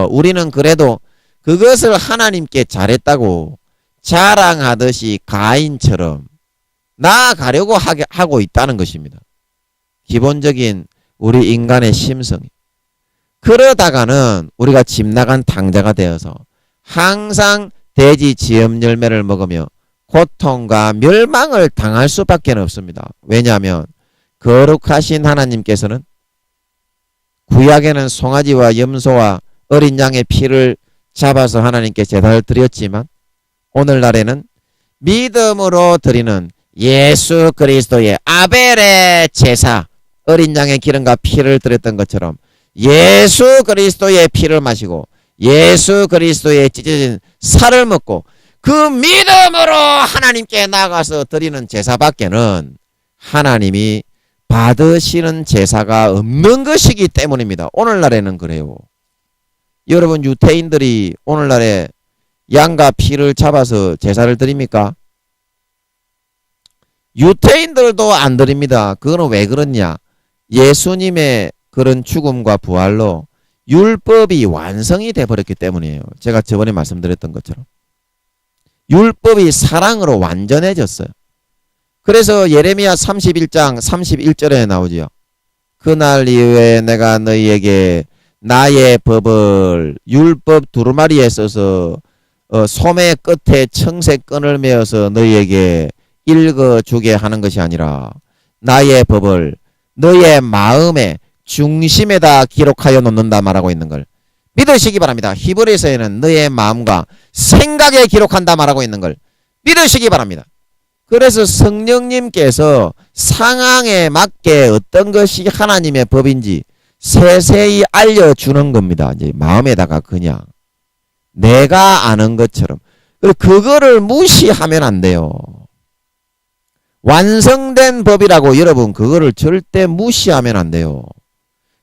우리는 그래도 그것을 하나님께 잘했다고 자랑하듯이 가인처럼 나아가려고 하고 있다는 것입니다. 기본적인 우리 인간의 심성이. 그러다가는 우리가 집 나간 당자가 되어서 항상 돼지 지엄 열매를 먹으며 고통과 멸망을 당할 수밖에 없습니다. 왜냐하면 거룩하신 하나님께서는 구약에는 송아지와 염소와 어린 양의 피를 잡아서 하나님께 제단을 드렸지만 오늘날에는 믿음으로 드리는 예수 그리스도의 아벨의 제사, 어린 양의 기름과 피를 드렸던 것처럼 예수 그리스도의 피를 마시고 예수 그리스도의 찢어진 살을 먹고 그 믿음으로 하나님께 나가서 드리는 제사밖에는 하나님이 받으시는 제사가 없는 것이기 때문입니다. 오늘날에는 그래요. 여러분 유태인들이 오늘날에 양과 피를 잡아서 제사를 드립니까? 유태인들도 안 드립니다. 그거는 왜 그렇냐? 예수님의 그런 죽음과 부활로 율법이 완성이 돼버렸기 때문이에요. 제가 저번에 말씀드렸던 것처럼 율법이 사랑으로 완전해졌어요. 그래서 예레미야 31장 31절에 나오지요. 그날 이후에 내가 너희에게 나의 법을 율법 두루마리에 써서 소매 끝에 청색 끈을 메어서 너희에게 읽어주게 하는 것이 아니라 나의 법을 너희의 마음의 중심에다 기록하여 놓는다 말하고 있는 걸 믿으시기 바랍니다. 히브리서에는 너의 마음과 생각에 기록한다 말하고 있는 걸 믿으시기 바랍니다. 그래서 성령님께서 상황에 맞게 어떤 것이 하나님의 법인지 세세히 알려주는 겁니다. 이제 마음에다가 그냥 내가 아는 것처럼. 그거를 무시하면 안 돼요. 완성된 법이라고 여러분 그거를 절대 무시하면 안 돼요.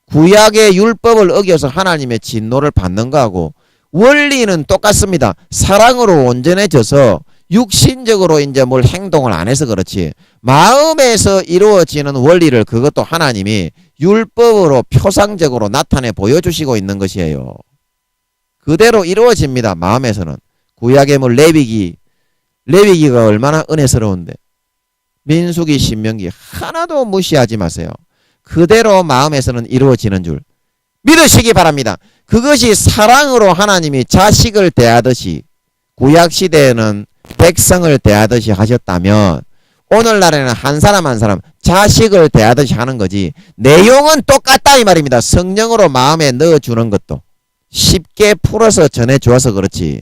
구약의 율법을 어겨서 하나님의 진노를 받는 거하고 원리는 똑같습니다. 사랑으로 온전해져서 육신적으로 이제 뭘 행동을 안 해서 그렇지 마음에서 이루어지는 원리를 그것도 하나님이 율법으로 표상적으로 나타내 보여주시고 있는 것이에요. 그대로 이루어집니다. 마음에서는. 구약의 뭐 레위기가 얼마나 은혜스러운데 민수기 신명기 하나도 무시하지 마세요. 그대로 마음에서는 이루어지는 줄 믿으시기 바랍니다. 그것이 사랑으로 하나님이 자식을 대하듯이 구약시대에는 백성을 대하듯이 하셨다면 오늘날에는 한 사람 한 사람 자식을 대하듯이 하는 거지 내용은 똑같다 이 말입니다. 성령으로 마음에 넣어주는 것도 쉽게 풀어서 전해주어서 그렇지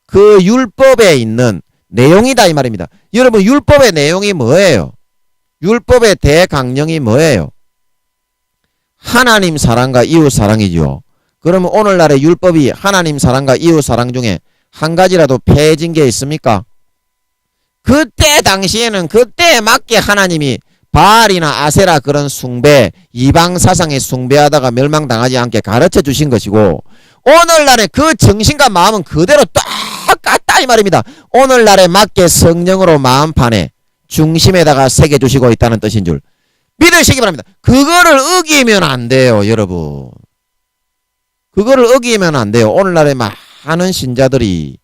그 율법에 있는 내용이다 이 말입니다. 여러분 율법의 내용이 뭐예요? 율법의 대강령이 뭐예요? 하나님 사랑과 이웃 사랑이죠. 그러면 오늘날의 율법이 하나님 사랑과 이웃 사랑 중에 한 가지라도 폐해진 게 있습니까? 그때 당시에는 그때에 맞게 하나님이 바알이나 아세라 그런 숭배, 이방 사상에 숭배하다가 멸망당하지 않게 가르쳐 주신 것이고, 오늘날의 그 정신과 마음은 그대로 똑같다 이 말입니다. 오늘날에 맞게 성령으로 마음판에 중심에다가 새겨주시고 있다는 뜻인 줄 믿으시기 바랍니다. 그거를 어기면 안 돼요, 여러분. 그거를 어기면 안 돼요. 오늘날에 많은 신자들이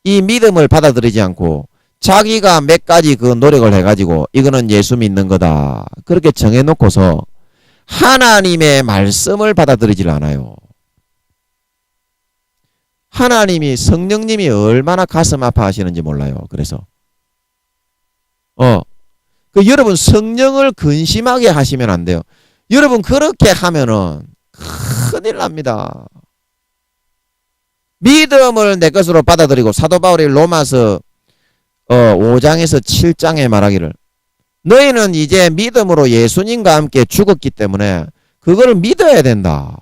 이 믿음을 받아들이지 않고 자기가 몇 가지 그 노력을 해가지고 이거는 예수 믿는 거다 그렇게 정해놓고서 하나님의 말씀을 받아들이질 않아요. 하나님이 성령님이 얼마나 가슴 아파하시는지 몰라요. 그래서 그 여러분 성령을 근심하게 하시면 안 돼요. 여러분 그렇게 하면은 큰일 납니다. 믿음을 내 것으로 받아들이고 사도 바울이 로마서 5장에서 7장에 말하기를 너희는 이제 믿음으로 예수님과 함께 죽었기 때문에 그거를 믿어야 된다.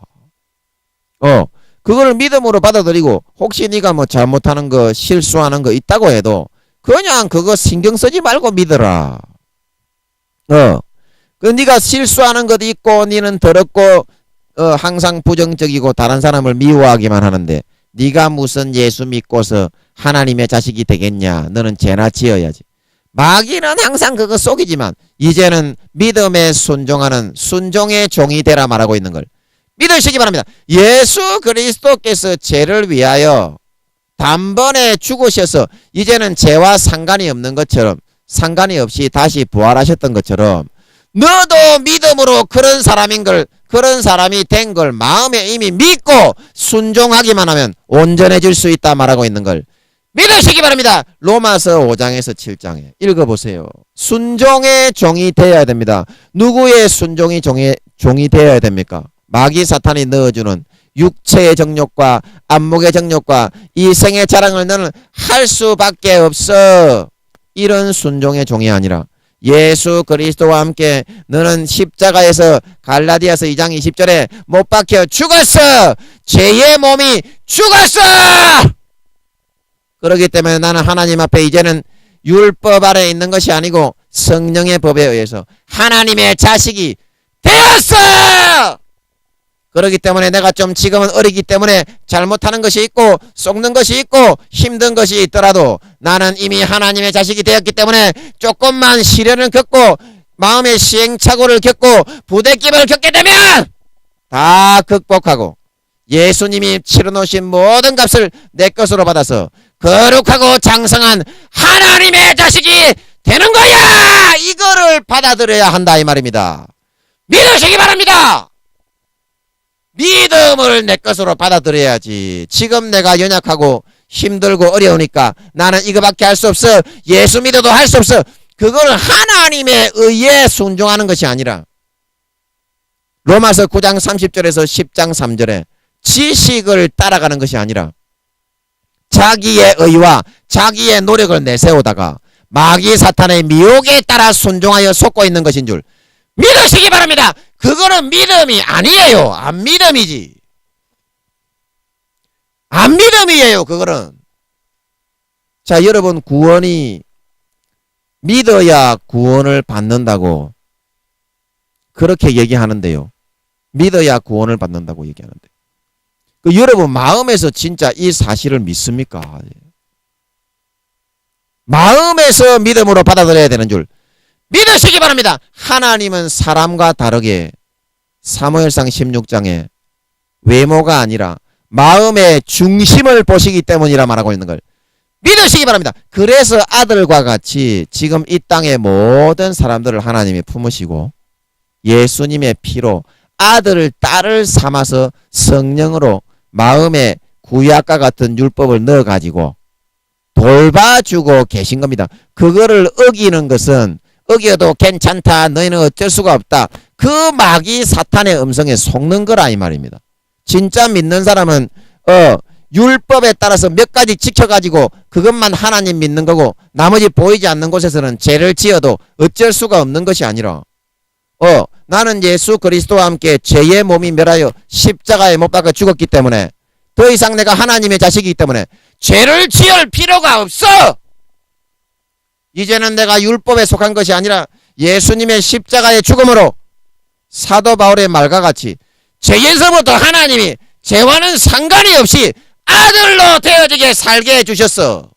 그거를 믿음으로 받아들이고 혹시 네가 뭐 잘못하는 거 실수하는 거 있다고 해도 그냥 그거 신경 쓰지 말고 믿어라. 그 네가 실수하는 것도 있고 니는 더럽고 항상 부정적이고 다른 사람을 미워하기만 하는데 네가 무슨 예수 믿고서 하나님의 자식이 되겠냐. 너는 죄나 지어야지. 마귀는 항상 그거 속이지만 이제는 믿음에 순종하는 순종의 종이 되라 말하고 있는 걸 믿으시기 바랍니다. 예수 그리스도께서 죄를 위하여 단번에 죽으셔서 이제는 죄와 상관이 없는 것처럼 상관이 없이 다시 부활하셨던 것처럼 너도 믿음으로 그런 사람인 걸 그런 사람이 된 걸 마음에 이미 믿고 순종하기만 하면 온전해질 수 있다 말하고 있는 걸 믿으시기 바랍니다. 로마서 5장에서 7장에 읽어보세요. 순종의 종이 되어야 됩니다. 누구의 순종이 종이 되어야 됩니까? 마귀 사탄이 넣어주는 육체의 정욕과 안목의 정욕과 이 생의 자랑을 너는 할 수밖에 없어. 이런 순종의 종이 아니라 예수 그리스도와 함께 너는 십자가에서 갈라디아서 2장 20절에 못 박혀 죽었어. 죄의 몸이 죽었어. 그렇기 때문에 나는 하나님 앞에 이제는 율법 아래 있는 것이 아니고 성령의 법에 의해서 하나님의 자식이 되었어. 그렇기 때문에 내가 좀 지금은 어리기 때문에 잘못하는 것이 있고 속는 것이 있고 힘든 것이 있더라도 나는 이미 하나님의 자식이 되었기 때문에 조금만 시련을 겪고 마음의 시행착오를 겪고 부대낌을 겪게 되면 다 극복하고 예수님이 치러놓으신 모든 값을 내 것으로 받아서 거룩하고 장성한 하나님의 자식이 되는 거야. 이거를 받아들여야 한다 이 말입니다. 믿으시기 바랍니다. 믿음을 내 것으로 받아들여야지. 지금 내가 연약하고 힘들고 어려우니까 나는 이거밖에 할 수 없어. 예수 믿어도 할 수 없어. 그거는 하나님의 의에 순종하는 것이 아니라 로마서 9장 30절에서 10장 3절에 지식을 따라가는 것이 아니라 자기의 의와 자기의 노력을 내세우다가 마귀 사탄의 미혹에 따라 순종하여 속고 있는 것인 줄 믿으시기 바랍니다. 그거는 믿음이 아니에요. 안 믿음이지. 안 믿음이에요. 그거는. 자, 여러분 구원이 믿어야 구원을 받는다고 그렇게 얘기하는데요. 믿어야 구원을 받는다고 얘기하는데 그 여러분 마음에서 진짜 이 사실을 믿습니까? 마음에서 믿음으로 받아들여야 되는 줄 믿으시기 바랍니다. 하나님은 사람과 다르게 사무엘상 16장에 외모가 아니라 마음의 중심을 보시기 때문이라 말하고 있는 걸 믿으시기 바랍니다. 그래서 아들과 같이 지금 이 땅의 모든 사람들을 하나님이 품으시고 예수님의 피로 아들을 딸을 삼아서 성령으로 마음에 구약과 같은 율법을 넣어가지고 돌봐주고 계신 겁니다. 그거를 어기는 것은 어겨도 괜찮다. 너희는 어쩔 수가 없다. 그 마귀 사탄의 음성에 속는 거라 이 말입니다. 진짜 믿는 사람은 율법에 따라서 몇 가지 지켜가지고 그것만 하나님 믿는 거고 나머지 보이지 않는 곳에서는 죄를 지어도 어쩔 수가 없는 것이 아니라 나는 예수 그리스도와 함께 죄의 몸이 멸하여 십자가에 못 박아 죽었기 때문에 더 이상 내가 하나님의 자식이기 때문에 죄를 지을 필요가 없어. 이제는 내가 율법에 속한 것이 아니라 예수님의 십자가의 죽음으로 사도 바울의 말과 같이 죄에서부터 하나님이 죄와는 상관이 없이 아들로 되어지게 살게 해주셨어.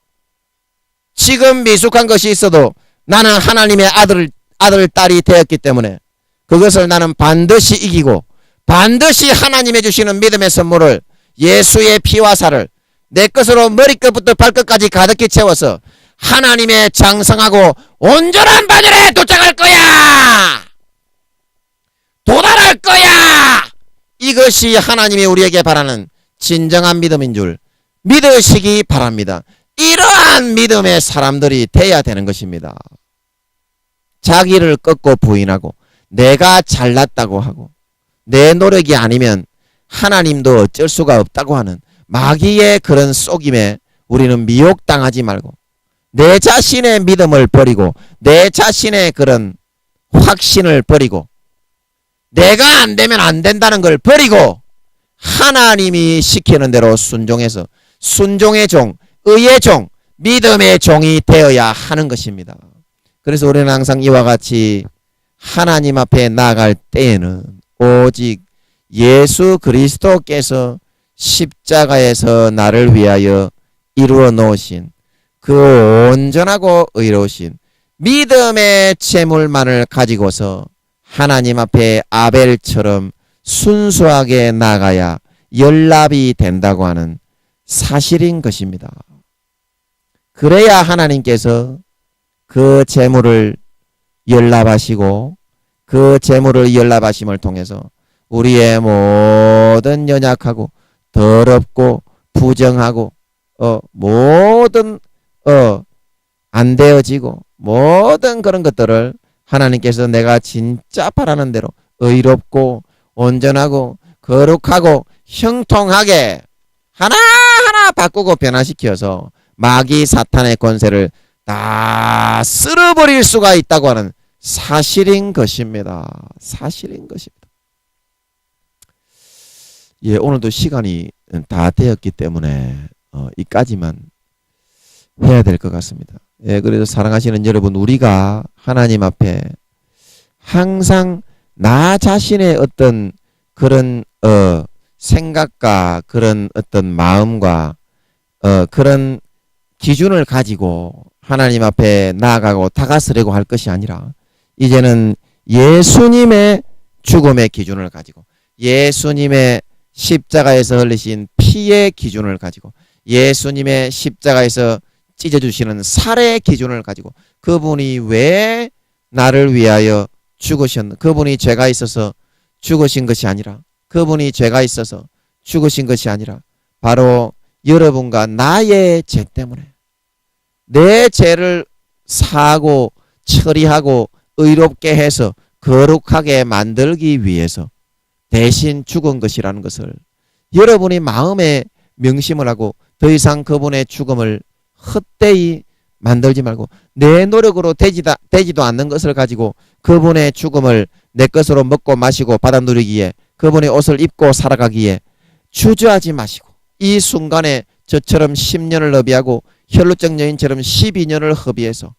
지금 미숙한 것이 있어도 나는 하나님의 아들, 딸이 되었기 때문에 그것을 나는 반드시 이기고 반드시 하나님의 주시는 믿음의 선물을 예수의 피와 살을 내 것으로 머리끝부터 발끝까지 가득히 채워서 하나님의 장성하고 온전한 바늘에 도착할 거야. 도달할 거야. 이것이 하나님이 우리에게 바라는 진정한 믿음인 줄 믿으시기 바랍니다. 이러한 믿음의 사람들이 돼야 되는 것입니다. 자기를 꺾고 부인하고 내가 잘났다고 하고 내 노력이 아니면 하나님도 어쩔 수가 없다고 하는 마귀의 그런 속임에 우리는 미혹당하지 말고 내 자신의 믿음을 버리고 내 자신의 그런 확신을 버리고 내가 안 되면 안 된다는 걸 버리고 하나님이 시키는 대로 순종해서 순종의 종, 의의 종, 믿음의 종이 되어야 하는 것입니다. 그래서 우리는 항상 이와 같이 하나님 앞에 나아갈 때에는 오직 예수 그리스도께서 십자가에서 나를 위하여 이루어 놓으신 그 온전하고 의로우신 믿음의 제물만을 가지고서 하나님 앞에 아벨처럼 순수하게 나가야 연락이 된다고 하는 사실인 것입니다. 그래야 하나님께서 그 제물을 연락하시고 그 제물을 연락하심을 통해서 우리의 모든 연약하고 더럽고 부정하고 모든 안 되어지고 모든 그런 것들을 하나님께서 내가 진짜 바라는 대로 의롭고 온전하고 거룩하고 형통하게 하나하나 바꾸고 변화시켜서 마귀 사탄의 권세를 다 쓸어버릴 수가 있다고 하는 사실인 것입니다. 사실인 것입니다. 예, 오늘도 시간이 다 되었기 때문에 이까지만 해야 될 것 같습니다. 예, 그래서 사랑하시는 여러분, 우리가 하나님 앞에 항상 나 자신의 어떤 그런 생각과 그런 어떤 마음과 그런 기준을 가지고 하나님 앞에 나아가고 다가서려고 할 것이 아니라 이제는 예수님의 죽음의 기준을 가지고 예수님의 십자가에서 흘리신 피의 기준을 가지고 예수님의 십자가에서 찢어주시는 살의 기준을 가지고 그분이 왜 나를 위하여 죽으셨나, 그분이 죄가 있어서 죽으신 것이 아니라 그분이 죄가 있어서 죽으신 것이 아니라 바로 여러분과 나의 죄 때문에 내 죄를 사하고 처리하고 의롭게 해서 거룩하게 만들기 위해서 대신 죽은 것이라는 것을 여러분이 마음에 명심을 하고 더 이상 그분의 죽음을 헛되이 만들지 말고 내 노력으로 되지도 않는 것을 가지고 그분의 죽음을 내 것으로 먹고 마시고 받아 누리기에 그분의 옷을 입고 살아가기에 주저하지 마시고 이 순간에 저처럼 10년을 허비하고 혈루증 여인처럼 12년을 허비해서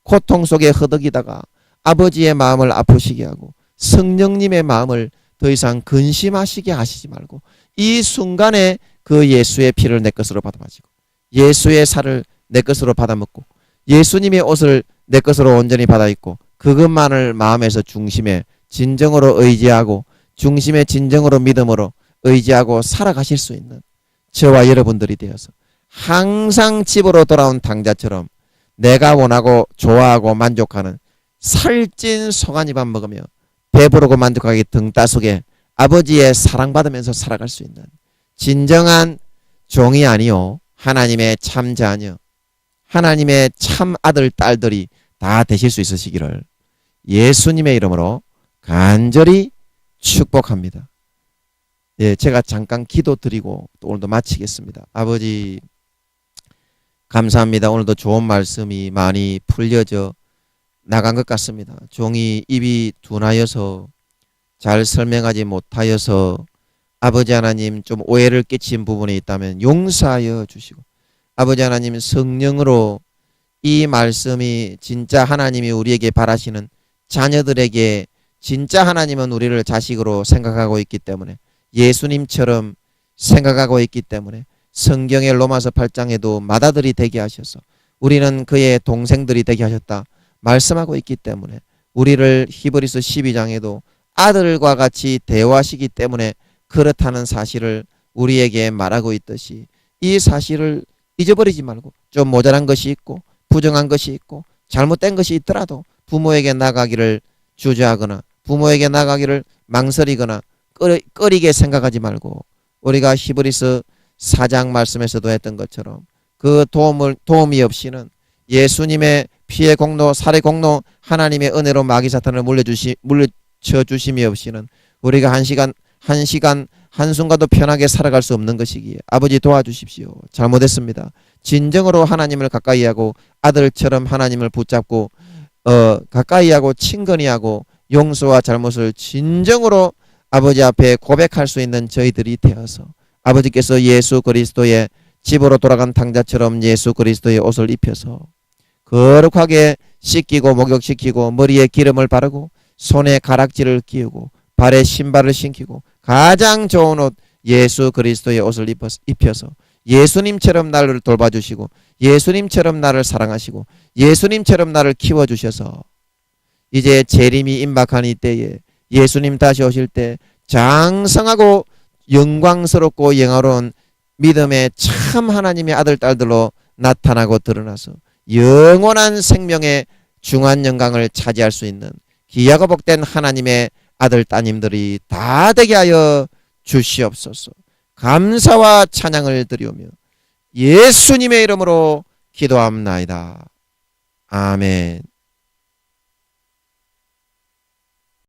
고통 속에 허덕이다가 아버지의 마음을 아프시게 하고 성령님의 마음을 더 이상 근심하시게 하시지 말고 이 순간에 그 예수의 피를 내 것으로 받아 마시고 예수의 살을 내 것으로 받아 먹고 예수님의 옷을 내 것으로 온전히 받아 입고 그것만을 마음에서 중심에 진정으로 의지하고 중심에 진정으로 믿음으로 의지하고 살아가실 수 있는 저와 여러분들이 되어서 항상 집으로 돌아온 당자처럼 내가 원하고 좋아하고 만족하는 살찐 송아지밥 먹으며 배부르고 만족하게 등 따속에 아버지의 사랑받으면서 살아갈 수 있는 진정한 종이 아니요 하나님의 참 자녀 하나님의 참 아들 딸들이 다 되실 수 있으시기를 예수님의 이름으로 간절히 축복합니다. 예, 제가 잠깐 기도 드리고 또 오늘도 마치겠습니다. 아버지 감사합니다. 오늘도 좋은 말씀이 많이 풀려져 나간 것 같습니다. 종이 입이 둔하여서 잘 설명하지 못하여서 아버지 하나님 좀 오해를 끼친 부분이 있다면 용서하여 주시고 아버지 하나님 성령으로 이 말씀이 진짜 하나님이 우리에게 바라시는 자녀들에게 진짜 하나님은 우리를 자식으로 생각하고 있기 때문에 예수님처럼 생각하고 있기 때문에 성경의 로마서 8장에도 맏아들이 되게 하셔서 우리는 그의 동생들이 되게 하셨다 말씀하고 있기 때문에 우리를 히브리서 12장에도 아들과 같이 대화하시기 때문에 그렇다는 사실을 우리에게 말하고 있듯이 이 사실을 잊어버리지 말고 좀 모자란 것이 있고 부정한 것이 있고 잘못된 것이 있더라도 부모에게 나가기를 주저하거나 부모에게 나가기를 망설이거나 꺼리게 생각하지 말고 우리가 히브리서 4장 말씀에서도 했던 것처럼 그 도움이 없이는 예수님의 피의 공로 살의 공로 하나님의 은혜로 마귀 사탄을 물리쳐 주심이 없이는 우리가 한순간도 편하게 살아갈 수 없는 것이기에 아버지 도와주십시오. 잘못했습니다. 진정으로 하나님을 가까이 하고 아들처럼 하나님을 붙잡고 가까이 하고 친근히 하고 용서와 잘못을 진정으로 아버지 앞에 고백할 수 있는 저희들이 되어서 아버지께서 예수 그리스도의 집으로 돌아간 탕자처럼 예수 그리스도의 옷을 입혀서 거룩하게 씻기고 목욕시키고 머리에 기름을 바르고 손에 가락지를 끼우고 발에 신발을 신기고 가장 좋은 옷 예수 그리스도의 옷을 입혀서 예수님처럼 나를 돌봐주시고 예수님처럼 나를 사랑하시고 예수님처럼 나를 키워주셔서 이제 재림이 임박한 이때에 예수님 다시 오실 때 장성하고 영광스럽고 영화로운 믿음의 참 하나님의 아들 딸들로 나타나고 드러나서 영원한 생명의 중한 영광을 차지할 수 있는 귀하고 복된 하나님의 아들 따님들이 다 되게 하여 주시옵소서. 감사와 찬양을 드리오며 예수님의 이름으로 기도합나이다. 아멘.